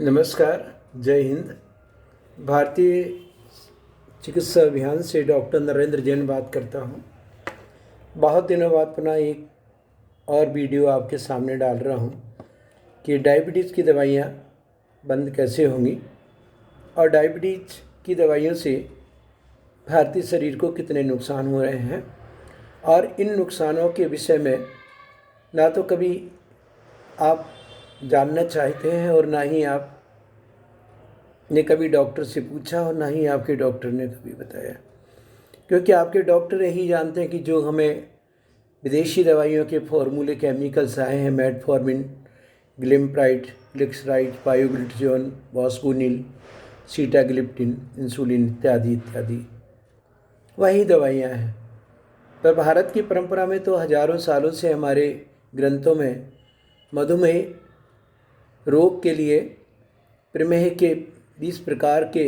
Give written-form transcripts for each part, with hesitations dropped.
नमस्कार, जय हिंद। भारतीय चिकित्सा अभियान से डॉक्टर नरेंद्र जैन बात करता हूँ। बहुत दिनों बाद पुनः एक और वीडियो आपके सामने डाल रहा हूँ कि डायबिटीज़ की दवाइयाँ बंद कैसे होंगी और डायबिटीज़ की दवाइयों से भारतीय शरीर को कितने नुकसान हो रहे हैं, और इन नुकसानों के विषय में ना तो कभी आप जानना चाहते हैं और ना ही आप ने कभी डॉक्टर से पूछा और ना ही आपके डॉक्टर ने कभी बताया, क्योंकि आपके डॉक्टर यही जानते हैं कि जो हमें विदेशी दवाइयों के फॉर्मूले केमिकल्स आए हैं, मेटफॉर्मिन, ग्लिम्प्राइड, ग्लिक्सराइड, पायोग्लिटजोन, वॉस्कोनिल, सीटाग्लिप्टिन, इंसुलिन इत्यादि इत्यादि, वही दवाइयाँ हैं। पर भारत की परंपरा में तो हजारों सालों से हमारे ग्रंथों में मधुमेह रोग के लिए, प्रमेह के 20 प्रकार के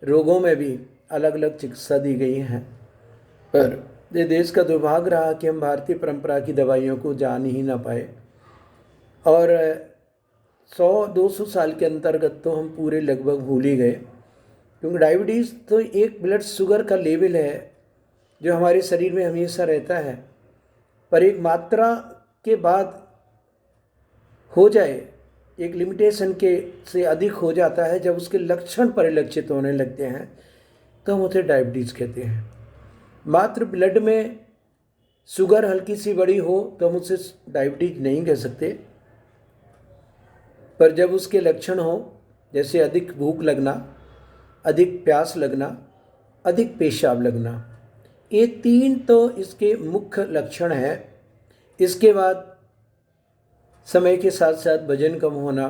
रोगों में भी अलग अलग चिकित्सा दी गई हैं। पर ये देश का दुर्भाग्य रहा कि हम भारतीय परंपरा की दवाइयों को जान ही ना पाए, और 100-200 साल के अंतर्गत तो हम पूरे लगभग भूल ही गए। क्योंकि डायबिटीज़ तो एक ब्लड शुगर का लेवल है जो हमारे शरीर में हमेशा रहता है, पर एक मात्रा के बाद हो जाए, एक लिमिटेशन के से अधिक हो जाता है, जब उसके लक्षण परिलक्षित होने लगते हैं तो हम उसे डायबिटीज़ कहते हैं। मात्र ब्लड में शुगर हल्की सी बड़ी हो तो हम उसे डायबिटीज़ नहीं कह सकते, पर जब उसके लक्षण हो, जैसे अधिक भूख लगना, अधिक प्यास लगना, अधिक पेशाब लगना, ये 3 तो इसके मुख्य लक्षण हैं। इसके बाद समय के साथ साथ वजन कम होना,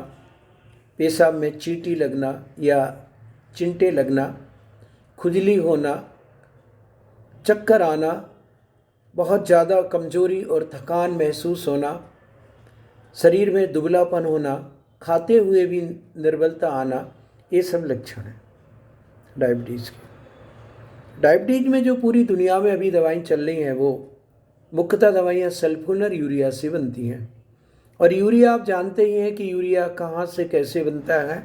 पेशाब में चींटी लगना या चिंटे लगना, खुजली होना, चक्कर आना, बहुत ज़्यादा कमजोरी और थकान महसूस होना, शरीर में दुबलापन होना, खाते हुए भी निर्बलता आना, ये सब लक्षण हैं डायबिटीज़ के। डायबिटीज़ में जो पूरी दुनिया में अभी दवाएं चल रही हैं, वो मुख्यतः दवाइयाँ सल्फोनर यूरिया से बनती हैं। और यूरिया आप जानते ही हैं कि यूरिया कहाँ से कैसे बनता है,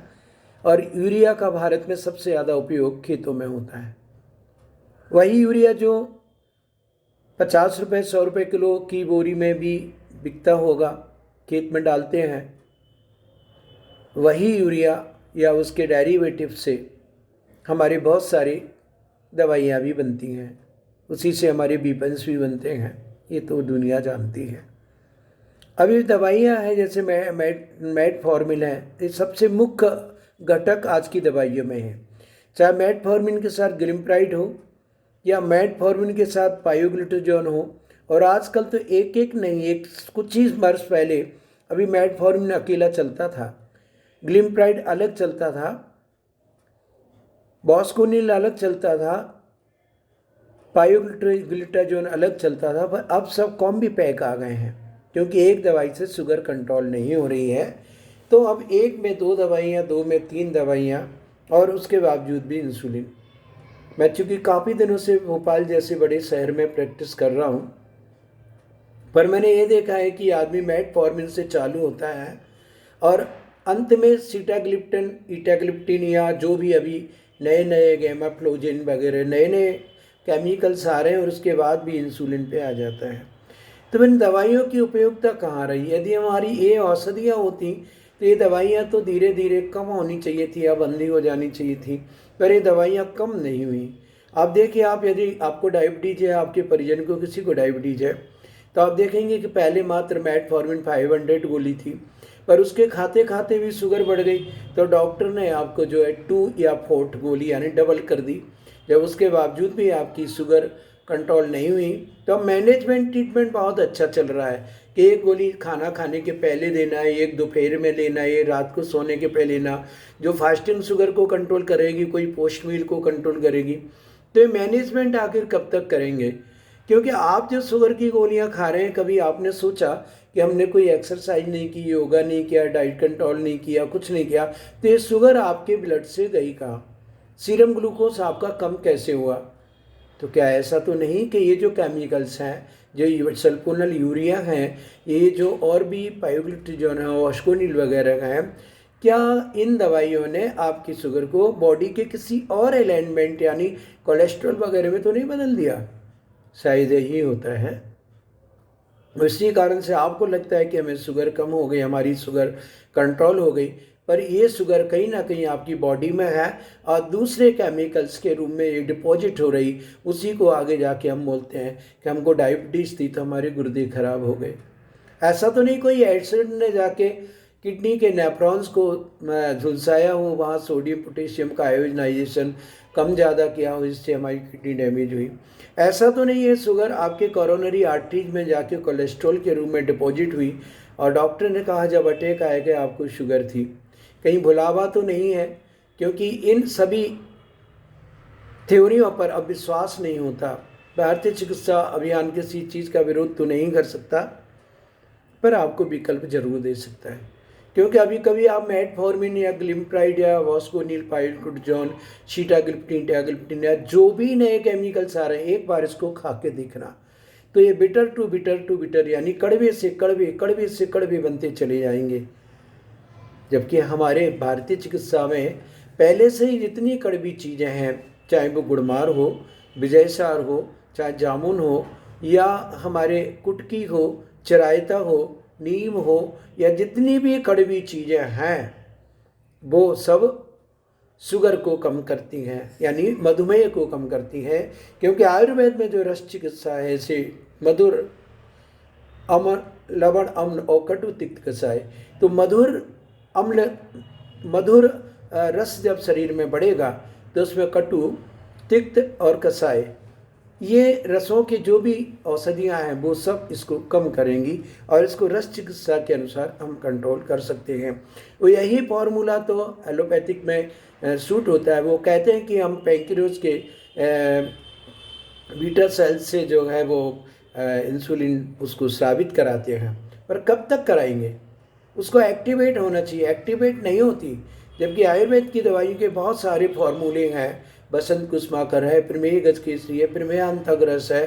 और यूरिया का भारत में सबसे ज़्यादा उपयोग खेतों में होता है। वही यूरिया जो 50 रुपये 100 रुपये किलो की बोरी में भी बिकता होगा, खेत में डालते हैं, वही यूरिया या उसके डेरिवेटिव से हमारे बहुत सारी दवाइयाँ भी बनती हैं, उसी से हमारे बीपन्स भी बनते हैं, ये तो दुनिया जानती है। अभी दवाइयाँ हैं जैसे मेटफॉर्मिन है, ये सबसे मुख्य घटक आज की दवाइयों में है। चाहे मेटफॉर्मिन के साथ ग्लिम्प्राइड हो या मेटफॉर्मिन के साथ पायोग्लिटजोन हो, और आजकल तो एक एक नहीं, एक कुछ ही वर्ष पहले अभी मेटफॉर्मिन अकेला चलता था, ग्लिम्प्राइड अलग चलता था, वॉस्कोनिल अलग चलता था, पायोग्लिटजोन अलग चलता था, पर अब सब कॉम्बी पैक आ गए हैं। क्योंकि एक दवाई से शुगर कंट्रोल नहीं हो रही है, तो अब एक में 2 दवाइयाँ, 2 में 3 दवाइयाँ, और उसके बावजूद भी इंसुलिन। मैं चूँकि काफ़ी दिनों से भोपाल जैसे बड़े शहर में प्रैक्टिस कर रहा हूँ, पर मैंने ये देखा है कि आदमी मेटफॉर्मिन से चालू होता है और अंत में सीटाग्लिप्टिन, इटाग्लिप्टिन या जो भी अभी नए नए गैमाफ्लोजिन वगैरह नए नए केमिकल्स आ रहे हैं, और उसके बाद भी इंसुलिन पे आ जाता है। तो इन दवाइयों की उपयोगिता कहाँ रही? यदि हमारी ये औषधियाँ होती तो ये दवाइयाँ तो धीरे धीरे कम होनी चाहिए थी या बंदी हो जानी चाहिए थी, पर ये दवाइयाँ कम नहीं हुई। आप देखिए, आप यदि आपको डायबिटीज़ है, आपके परिजन को किसी को डायबिटीज़ है, तो आप देखेंगे कि पहले मात्र मेटफॉर्मिन 500 गोली थी, पर उसके खाते खाते भी शुगर बढ़ गई, तो डॉक्टर ने आपको जो है 2 या 4 गोली यानी डबल कर दी। जब उसके बावजूद भी आपकी शुगर कंट्रोल नहीं हुई, तो मैनेजमेंट ट्रीटमेंट बहुत अच्छा चल रहा है कि एक गोली खाना खाने के पहले देना है, एक दोपहर में लेना है, रात को सोने के पहले लेना, जो फास्टिंग शुगर को कंट्रोल करेगी, कोई पोस्ट मील को कंट्रोल करेगी। तो ये मैनेजमेंट आखिर कब तक करेंगे? क्योंकि आप जो शुगर की गोलियां खा रहे हैं, कभी आपने सोचा कि हमने कोई एक्सरसाइज नहीं की, योगा नहीं किया, डाइट कंट्रोल नहीं किया, कुछ नहीं किया, तो ये शुगर आपके ब्लड से गई कहाँ? सीरम ग्लूकोज आपका कम कैसे हुआ? तो क्या ऐसा तो नहीं कि ये जो केमिकल्स हैं, जो सल्फोनल यूरिया हैं, ये जो और भी पायोग्लिटजोन है, वॉस्कोनिल वगैरह हैं, क्या इन दवाइयों ने आपकी शुगर को बॉडी के किसी और अलाइनमेंट यानी कोलेस्ट्रॉल वगैरह में तो नहीं बदल दिया? शायद यही होता है। इसी कारण से आपको लगता है कि हमें शुगर कम हो गई, हमारी शुगर कंट्रोल हो गई, पर ये शुगर कहीं ना कहीं आपकी बॉडी में है और दूसरे केमिकल्स के रूप में ये डिपॉजिट हो रही, उसी को आगे जाके हम बोलते हैं कि हमको डायबिटीज़ थी तो हमारे गुर्दे खराब हो गए। ऐसा तो नहीं कोई एसिड ने जाके किडनी के नेफ्रॉन्स को झुलसाया हो, वहाँ सोडियम पोटेशियम का आयोजनाइजेशन कम ज़्यादा किया हो, इससे हमारी किडनी डैमेज हुई। ऐसा तो नहीं है शुगर आपके कोरोनरी आर्टरीज में जाके कोलेस्ट्रॉल के रूप में डिपॉजिट हुई और डॉक्टर ने कहा जब अटैक आएगा आपको शुगर थी। कहीं भुलावा तो नहीं है? क्योंकि इन सभी थ्योरियों पर अब विश्वास नहीं होता। भारतीय चिकित्सा अभियान किसी चीज़ का विरोध तो नहीं कर सकता, पर आपको विकल्प जरूर दे सकता है। क्योंकि अभी कभी आप मेटफॉर्मिन या ग्लिम्प्राइड या वॉस्कोनिल पाइरोकोडोन, सीटाग्लिप्टिन, टैगलिप्टिन या जो भी नए केमिकल्स आ रहे हैं, एक बार इसको खा के देखना। तो ये bitter to bitter to bitter यानी कड़वे से कड़वे, कड़वे से कड़वे बनते चले जाएंगे। जबकि हमारे भारतीय चिकित्सा में पहले से ही जितनी कड़वी चीज़ें हैं, चाहे वो गुड़मार हो, विजयसार हो, चाहे जामुन हो, या हमारे कुटकी हो, चरायता हो, नीम हो, या जितनी भी कड़वी चीज़ें हैं वो सब शुगर को कम करती हैं, यानी मधुमेह को कम करती हैं। क्योंकि आयुर्वेद में जो रस चिकित्सा है, इसे मधुर, अम्ल, लवण, अम्ल और कटु तिक्त कषाय। तो मधुर अम्ल, मधुर रस जब शरीर में बढ़ेगा तो उसमें कटु, तिक्त और कषाय, ये रसों की जो भी औषधियाँ हैं वो सब इसको कम करेंगी और इसको रस चिकित्सा के अनुसार हम कंट्रोल कर सकते हैं। वो यही फॉर्मूला तो एलोपैथिक में सूट होता है। वो कहते हैं कि हम पैंक्रियाज के बीटा सेल्स से जो है वो इंसुलिन उसको स्रावित कराते हैं, पर कब तक कराएंगे? उसको एक्टिवेट होना चाहिए, एक्टिवेट नहीं होती। जबकि आयुर्वेद की दवाइयों के बहुत सारे फॉर्मूले हैं, बसंत कुसुमाकर है, प्रमेय गजकेसरी है, प्रमेयांतग्रस है,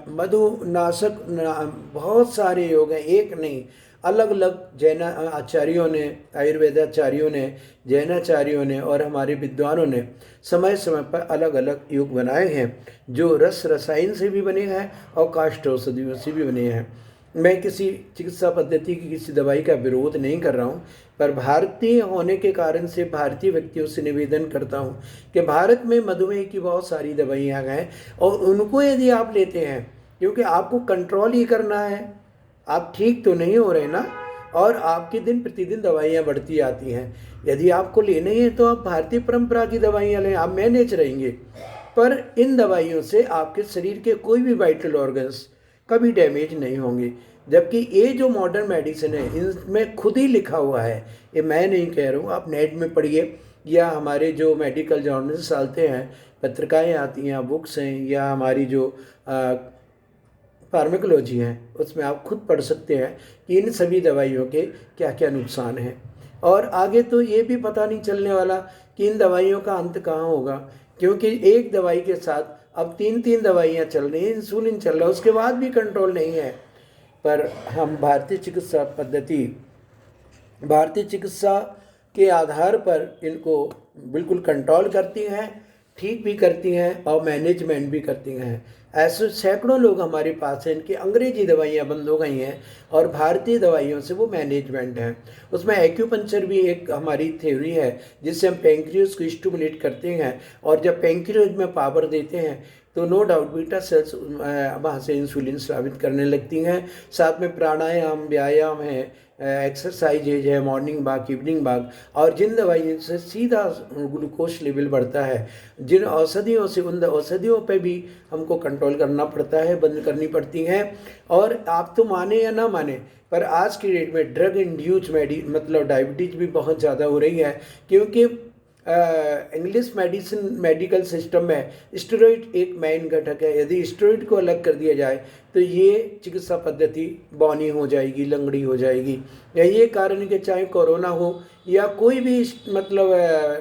मधुनाशक, बहुत सारे योग हैं, एक नहीं, अलग अलग जैन आचार्यों ने, आयुर्वेदाचार्यों ने, जैनाचार्यों ने और हमारे विद्वानों ने समय समय पर अलग अलग योग बनाए हैं, जो रस रसायन से भी बने हैं और काष्ठ औषधियों से भी बने हैं। मैं किसी चिकित्सा पद्धति की, किसी दवाई का विरोध नहीं कर रहा हूँ, पर भारतीय होने के कारण से भारतीय व्यक्तियों से निवेदन करता हूँ कि भारत में मधुमेह की बहुत सारी दवाइयाँ हैं और उनको यदि आप लेते हैं, क्योंकि आपको कंट्रोल ही करना है, आप ठीक तो नहीं हो रहे ना, और आपके दिन प्रतिदिन दवाइयाँ बढ़ती आती हैं। यदि आपको लेना ही है तो आप भारतीय परंपरा की दवाइयाँ लें, आप मैनेज रहेंगे। पर इन दवाइयों से आपके शरीर के कोई भी वाइटल ऑर्गन्स कभी डैमेज नहीं होंगे। जबकि ये जो मॉडर्न मेडिसिन है, इनमें खुद ही लिखा हुआ है, ये मैं नहीं कह रहा हूँ, आप नेट में पढ़िए या हमारे जो मेडिकल जर्नल्स आते हैं, पत्रिकाएँ आती हैं, बुक्स हैं, या हमारी जो फार्मेकोलॉजी है उसमें आप खुद पढ़ सकते हैं कि इन सभी दवाइयों के क्या क्या नुकसान हैं। और आगे तो ये भी पता नहीं चलने वाला कि इन दवाइयों का अंत कहाँ होगा, क्योंकि एक दवाई के साथ अब तीन तीन दवाइयाँ चल रही हैं, इंसुलिन चल रहा है, उसके बाद भी कंट्रोल नहीं है। पर हम भारतीय चिकित्सा पद्धति, भारतीय चिकित्सा के आधार पर इनको बिल्कुल कंट्रोल करती हैं, ठीक भी करती हैं और मैनेजमेंट भी करती हैं। ऐसे सैकड़ों लोग हमारे पास हैं, इनकी अंग्रेजी दवाइयाँ बंद हो गई हैं और भारतीय दवाइयों से वो मैनेजमेंट है। उसमें एक्यूपंक्चर भी एक हमारी थ्योरी है, जिससे हम पैंक्रियाज को स्टिमुलेट करते हैं और जब पैंक्रियाज में पावर देते हैं तो नो डाउट बीटा सेल्स वहाँ से इंसुलिन स्रावित करने लगती हैं। साथ में प्राणायाम, व्यायाम है, एक्सरसाइजेज है, मॉर्निंग वॉक, इवनिंग वॉक, और जिन दवाइयों से सीधा ग्लूकोज लेवल बढ़ता है, जिन औषधियों से, उन औषधियों पे भी हमको कंट्रोल करना पड़ता है, बंद करनी पड़ती हैं। और आप तो माने या ना माने, पर आज की डेट में ड्रग इंड्यूस मतलब डायबिटीज़ भी बहुत ज़्यादा हो रही है, क्योंकि इंग्लिश मेडिकल सिस्टम में स्टेरॉइड एक मेन घटक है। यदि स्टेरॉइड को अलग कर दिया जाए तो ये चिकित्सा पद्धति बौनी हो जाएगी, लंगड़ी हो जाएगी। यही एक कारण है कि चाहे कोरोना हो या कोई भी मतलब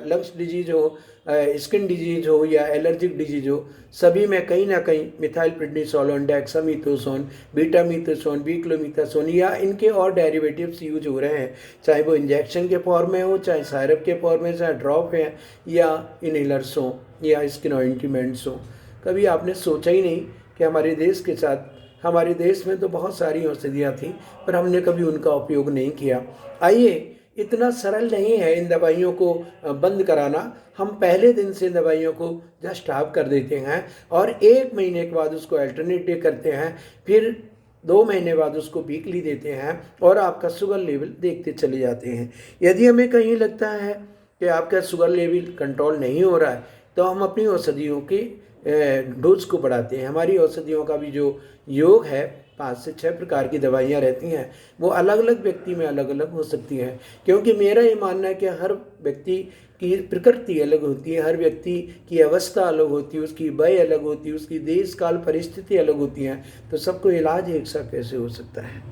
लंग्स डिजीज हो, स्किन डिजीज हो या एलर्जिक डिजीज हो, सभी में कहीं ना कहीं मिथाइल प्रेडनिसोलोन, डेक्सामीथासोन, बीटामीथासोन, बीक्लोमीथासोन या इनके और डेरिवेटिव्स यूज हो रहे हैं, चाहे वो इंजेक्शन के फॉर्म में हो, चाहे सायरप के फॉर्म में, चाहे ड्रॉप है या इनहेलर्स हो या स्किन ऑइंटमेंट्स हो। कभी आपने सोचा ही नहीं कि हमारे देश के साथ, हमारे देश में तो बहुत सारी औषधियाँ थी पर हमने कभी उनका उपयोग नहीं किया। आइए, इतना सरल नहीं है इन दवाइयों को बंद कराना। हम पहले दिन से दवाइयों को जस्ट ऑफ कर देते हैं और 1 महीने के बाद उसको अल्टरनेटिव करते हैं, फिर 2 महीने बाद उसको वीकली देते हैं और आपका शुगर लेवल देखते चले जाते हैं। यदि हमें कहीं लगता है कि आपका शुगर लेवल कंट्रोल नहीं हो रहा है तो हम अपनी औषधियों की डोज को बढ़ाते हैं। हमारी औषधियों का भी जो योग है, 5 से 6 प्रकार की दवाइयाँ रहती हैं, वो अलग अलग व्यक्ति में अलग अलग हो सकती हैं। क्योंकि मेरा ये मानना है कि हर व्यक्ति की प्रकृति अलग होती है, हर व्यक्ति की अवस्था अलग होती है, उसकी वय अलग होती है, उसकी देश काल परिस्थिति अलग होती हैं, तो सबको इलाज एक सा कैसे हो सकता है।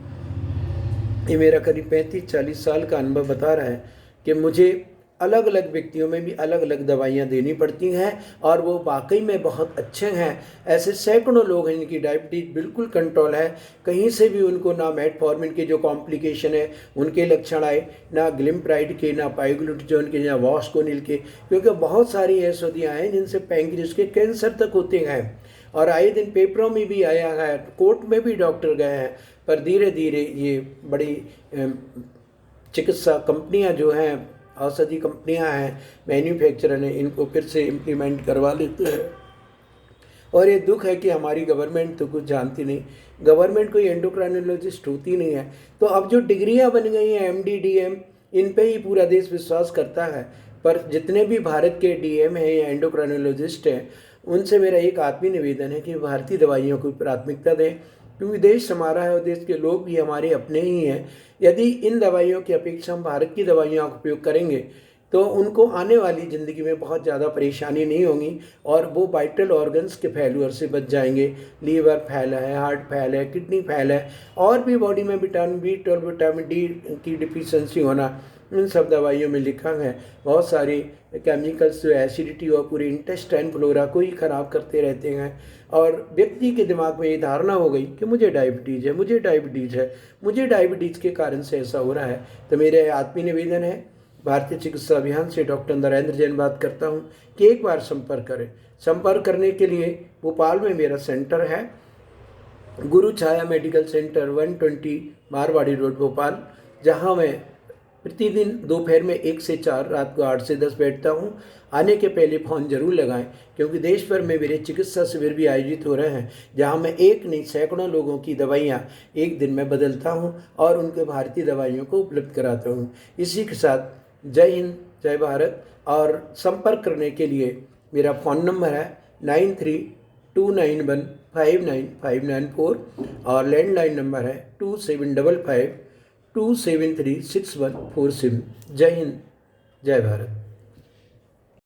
ये मेरा करीब 35-40 साल का अनुभव बता रहा है कि मुझे अलग अलग व्यक्तियों में भी अलग अलग दवाइयाँ देनी पड़ती हैं और वो वाकई में बहुत अच्छे हैं। ऐसे सैकड़ों लोग हैं जिनकी डायबिटीज बिल्कुल कंट्रोल है, कहीं से भी उनको ना मेटफॉर्मिन के जो कॉम्प्लिकेशन है उनके लक्षण आए, ना ग्लिम्प्राइड के, ना पाइग्लूटाथोन के, ना वॉस्कोनिल के, क्योंकि बहुत सारी ऐसोदियाँ हैं जिनसे पैंक्रियास के कैंसर तक होते हैं। और आए दिन पेपरों में भी आया है, कोर्ट में भी डॉक्टर गए हैं, पर धीरे धीरे ये बड़ी चिकित्सा कंपनियां जो हैं, औषधि कंपनियां हैं, मैन्युफैक्चरर ने इनको फिर से इम्प्लीमेंट करवा लेते हैं। और ये दुख है कि हमारी गवर्नमेंट तो कुछ जानती नहीं, गवर्नमेंट कोई एंडोक्राइनोलॉजिस्ट होती नहीं है। तो अब जो डिग्रियां बन गई हैं MD DM, इन पे ही पूरा देश विश्वास करता है। पर जितने भी भारत के DM हैं या एंडोक्राइनोलॉजिस्ट हैं, उनसे मेरा एक आत्मीय निवेदन है कि भारतीय दवाइयों को प्राथमिकता दें, क्योंकि देश हमारा है और देश के लोग भी हमारे अपने ही हैं। यदि इन दवाइयों की अपेक्षा हम भारत की दवाइयों का उपयोग करेंगे तो उनको आने वाली ज़िंदगी में बहुत ज़्यादा परेशानी नहीं होगी और वो वाइटल ऑर्गन्स के फेल्यूर से बच जाएंगे। लीवर फेल है, हार्ट फेल है, किडनी फेल है, और भी बॉडी में विटामिन B12, विटामिन D की डिफिशेंसी होना, इन सब दवाइयों में लिखा है। बहुत सारी केमिकल्स जो एसिडिटी और पूरी इंटेस्टाइन फ्लोरा को ही ख़राब करते रहते हैं और व्यक्ति के दिमाग में ये धारणा हो गई कि मुझे डायबिटीज़ है, मुझे डायबिटीज़ है, मुझे डायबिटीज़ के कारण से ऐसा हो रहा है। तो मेरे आत्मीय निवेदन है, भारतीय चिकित्सा अभियान से डॉक्टर नरेंद्र जैन बात करता हूँ, कि एक बार संपर्क करें। संपर्क करने के लिए भोपाल में मेरा सेंटर है, Guru Chhaya medical centre, 120 Marwari road, Bhopal, जहाँ मैं प्रतिदिन दोपहर में 1 से 4, रात को 8 से 10 बैठता हूँ। आने के पहले फ़ोन जरूर लगाएं, क्योंकि देश भर में मेरे चिकित्सा शिविर भी आयोजित हो रहे हैं, जहां मैं एक नहीं सैकड़ों लोगों की दवाइयां एक दिन में बदलता हूं और उनके भारतीय दवाइयों को उपलब्ध कराता हूं। इसी के साथ जय हिंद, जय भारत। और संपर्क करने के लिए मेरा फ़ोन नंबर है 9329159594 और लैंडलाइन नंबर है 2755 2736147। जय हिंद, जय भारत।